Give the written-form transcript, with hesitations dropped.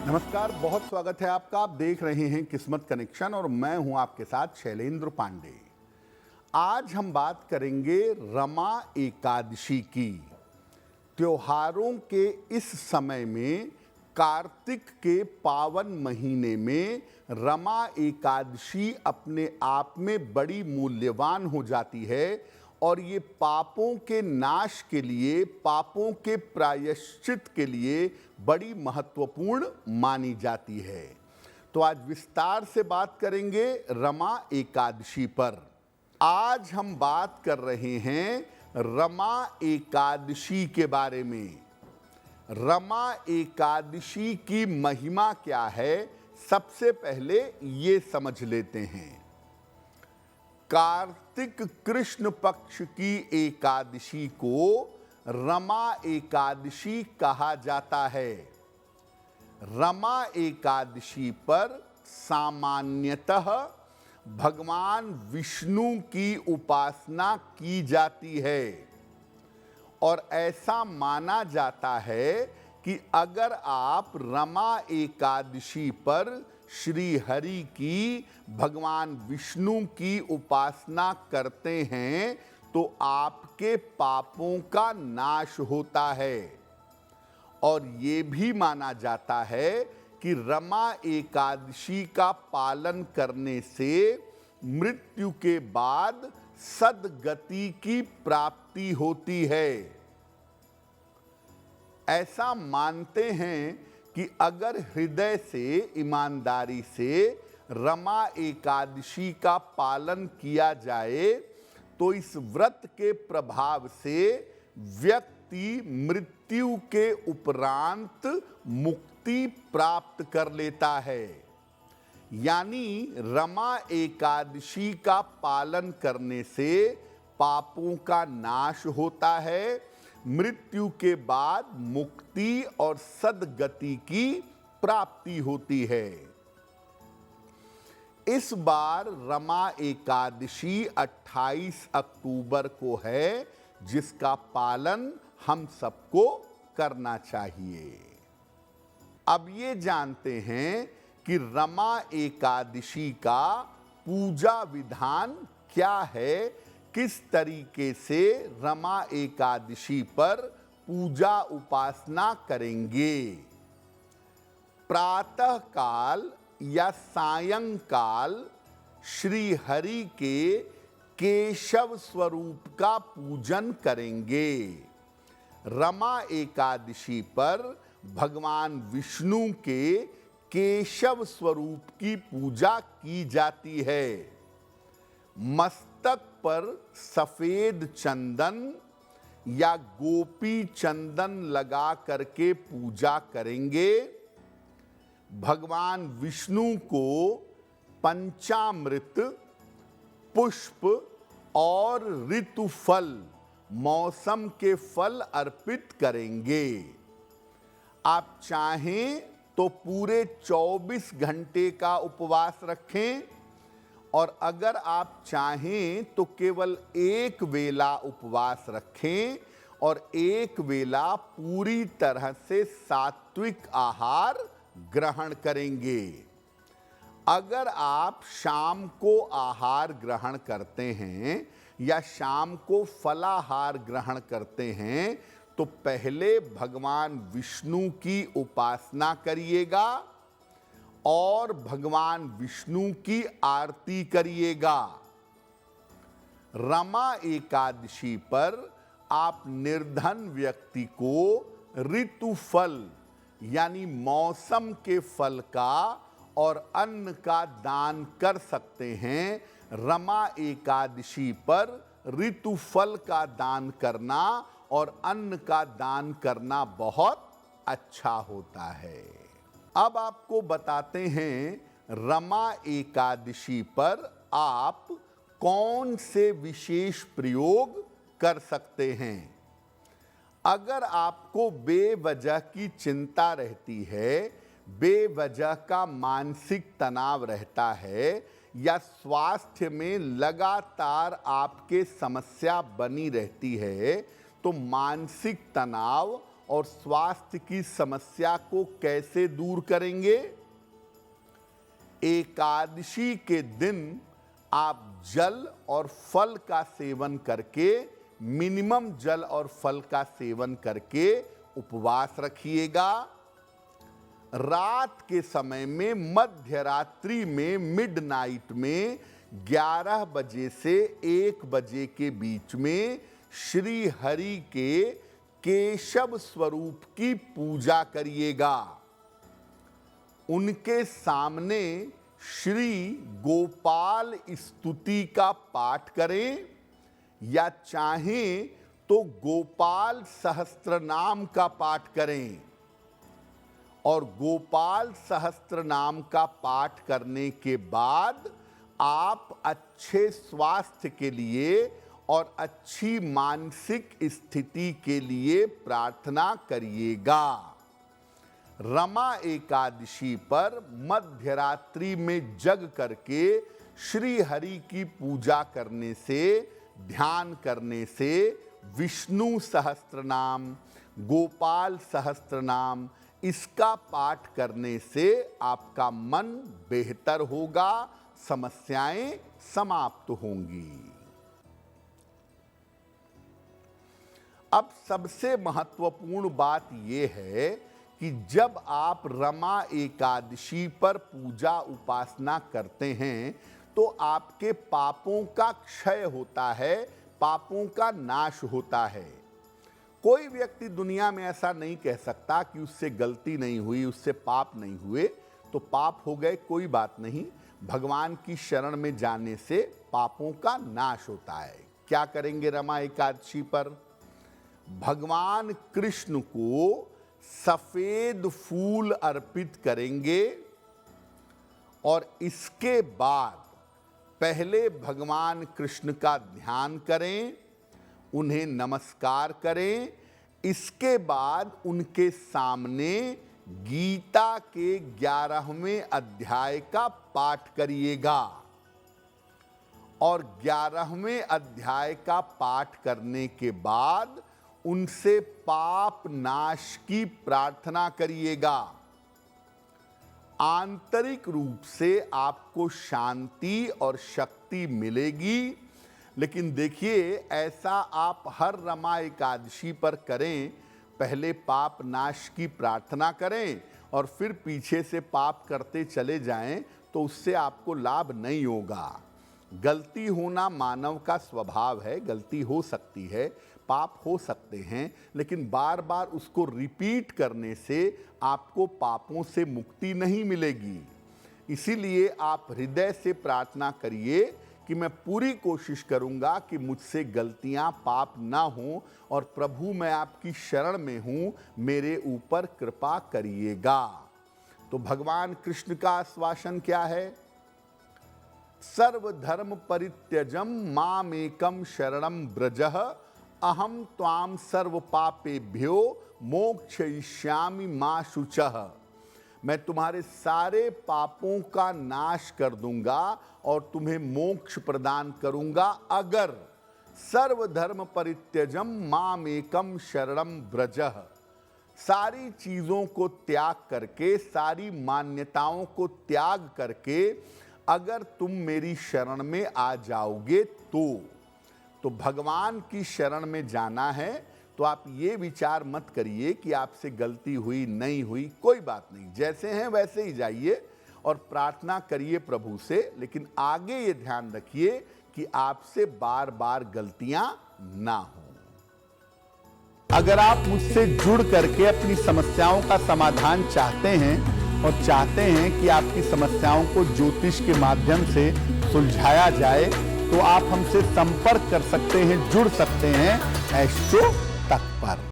नमस्कार, बहुत स्वागत है आपका। आप देख रहे हैं किस्मत कनेक्शन और मैं हूं आपके साथ शैलेंद्र पांडे। आज हम बात करेंगे रमा एकादशी की। त्योहारों के इस समय में कार्तिक के पावन महीने में रमा एकादशी अपने आप में बड़ी मूल्यवान हो जाती है और ये पापों के नाश के लिए, पापों के प्रायश्चित के लिए बड़ी महत्वपूर्ण मानी जाती है। तो आज विस्तार से बात करेंगे रमा एकादशी पर। आज हम बात कर रहे हैं रमा एकादशी के बारे में। रमा एकादशी की महिमा क्या है, सबसे पहले ये समझ लेते हैं। कार्तिक कृष्ण पक्ष की एकादशी को रमा एकादशी कहा जाता है। रमा एकादशी पर सामान्यतः भगवान विष्णु की उपासना की जाती है और ऐसा माना जाता है कि अगर आप रमा एकादशी पर श्री हरि की, भगवान विष्णु की उपासना करते हैं तो आपके पापों का नाश होता है। और ये भी माना जाता है कि रमा एकादशी का पालन करने से मृत्यु के बाद सद्गति की प्राप्ति होती है। ऐसा मानते हैं कि अगर हृदय से, ईमानदारी से रमा एकादशी का पालन किया जाए तो इस व्रत के प्रभाव से व्यक्ति मृत्यु के उपरांत मुक्ति प्राप्त कर लेता है। यानी रमा एकादशी का पालन करने से पापों का नाश होता है, मृत्यु के बाद मुक्ति और सद्गति की प्राप्ति होती है। इस बार रमा एकादशी 28 अक्टूबर को है, जिसका पालन हम सबको करना चाहिए। अब ये जानते हैं कि रमा एकादशी का पूजा विधान क्या है, किस तरीके से रमा एकादशी पर पूजा उपासना करेंगे। प्रातः काल या सायंकाल श्री हरि के केशव स्वरूप का पूजन करेंगे। रमा एकादशी पर भगवान विष्णु के केशव स्वरूप की पूजा की जाती है। मस्तक पर सफेद चंदन या गोपी चंदन लगा करके पूजा करेंगे। भगवान विष्णु को पंचामृत, पुष्प और ऋतु फल, मौसम के फल अर्पित करेंगे। आप चाहें तो पूरे 24 घंटे का उपवास रखें और अगर आप चाहें तो केवल एक वेला उपवास रखें और एक वेला पूरी तरह से सात्विक आहार ग्रहण करेंगे। अगर आप शाम को आहार ग्रहण करते हैं या शाम को फलाहार ग्रहण करते हैं तो पहले भगवान विष्णु की उपासना करिएगा और भगवान विष्णु की आरती करिएगा। रमा एकादशी पर आप निर्धन व्यक्ति को ऋतु फल यानी मौसम के फल का और अन्न का दान कर सकते हैं। रमा एकादशी पर ऋतु फल का दान करना और अन्न का दान करना बहुत अच्छा होता है। अब आपको बताते हैं रमा एकादशी पर आप कौन से विशेष प्रयोग कर सकते हैं। अगर आपको बेवजह की चिंता रहती है, बेवजह का मानसिक तनाव रहता है या स्वास्थ्य में लगातार आपके समस्या बनी रहती है तो मानसिक तनाव और स्वास्थ्य की समस्या को कैसे दूर करेंगे? एकादशी के दिन आप जल और फल का सेवन करके, मिनिमम जल और फल का सेवन करके उपवास रखिएगा। रात के समय में, मध्य रात्रि में, मिडनाइट में 11 बजे से 1 बजे के बीच में श्री हरि के केशव स्वरूप की पूजा करिएगा। उनके सामने श्री गोपाल स्तुति का पाठ करें, या चाहें तो गोपाल सहस्त्रनाम का पाठ करें। और गोपाल सहस्त्रनाम का पाठ करने के बाद आप अच्छे स्वास्थ्य के लिए और अच्छी मानसिक स्थिति के लिए प्रार्थना करिएगा। रमा एकादशी पर मध्य रात्रि में जग करके श्री हरि की पूजा करने से, ध्यान करने से, विष्णु सहस्त्रनाम, गोपाल सहस्त्रनाम, इसका पाठ करने से आपका मन बेहतर होगा, समस्याएं समाप्त होंगी। अब सबसे महत्वपूर्ण बात यह है कि जब आप रमा एकादशी पर पूजा उपासना करते हैं तो आपके पापों का क्षय होता है, पापों का नाश होता है। कोई व्यक्ति दुनिया में ऐसा नहीं कह सकता कि उससे गलती नहीं हुई, उससे पाप नहीं हुए। तो पाप हो गए, कोई बात नहीं, भगवान की शरण में जाने से पापों का नाश होता है। क्या करेंगे रमा एकादशी पर? भगवान कृष्ण को सफेद फूल अर्पित करेंगे और इसके बाद पहले भगवान कृष्ण का ध्यान करें, उन्हें नमस्कार करें। इसके बाद उनके सामने गीता के 11वें अध्याय का पाठ करिएगा और 11वें अध्याय का पाठ करने के बाद उनसे पाप नाश की प्रार्थना करिएगा। आंतरिक रूप से आपको शांति और शक्ति मिलेगी। लेकिन देखिए, ऐसा आप हर रमा एकादशी पर करें। पहले पाप नाश की प्रार्थना करें और फिर पीछे से पाप करते चले जाएं तो उससे आपको लाभ नहीं होगा। गलती होना मानव का स्वभाव है, गलती हो सकती है, पाप हो सकते हैं, लेकिन बार बार उसको रिपीट करने से आपको पापों से मुक्ति नहीं मिलेगी। इसीलिए आप हृदय से प्रार्थना करिए कि मैं पूरी कोशिश करूंगा कि मुझसे गलतियां, पाप ना हों, और प्रभु मैं आपकी शरण में हूं, मेरे ऊपर कृपा करिएगा। तो भगवान कृष्ण का आश्वासन क्या है? सर्वधर्म परित्यजम मामेकम शरणम ब्रजः अहम त्वाम सर्व पापेभ्यो मोक्षयिष्यामि मा शुचः। मैं तुम्हारे सारे पापों का नाश कर दूंगा और तुम्हें मोक्ष प्रदान करूंगा अगर सर्वधर्म परित्यजम मामेकम शरणम ब्रजः, सारी चीजों को त्याग करके, सारी मान्यताओं को त्याग करके अगर तुम मेरी शरण में आ जाओगे तो भगवान की शरण में जाना है। तो आप ये विचार मत करिए कि आपसे गलती हुई, नहीं हुई, कोई बात नहीं, जैसे हैं वैसे ही जाइए और प्रार्थना करिए प्रभु से। लेकिन आगे ये ध्यान रखिए कि आपसे बार बार गलतियां ना हो। अगर आप मुझसे जुड़ करके अपनी समस्याओं का समाधान चाहते हैं और चाहते हैं कि आपकी समस्याओं को ज्योतिष के माध्यम से सुलझाया जाए, तो आप हमसे संपर्क कर सकते हैं, जुड़ सकते हैं एस्ट्रो तक पर।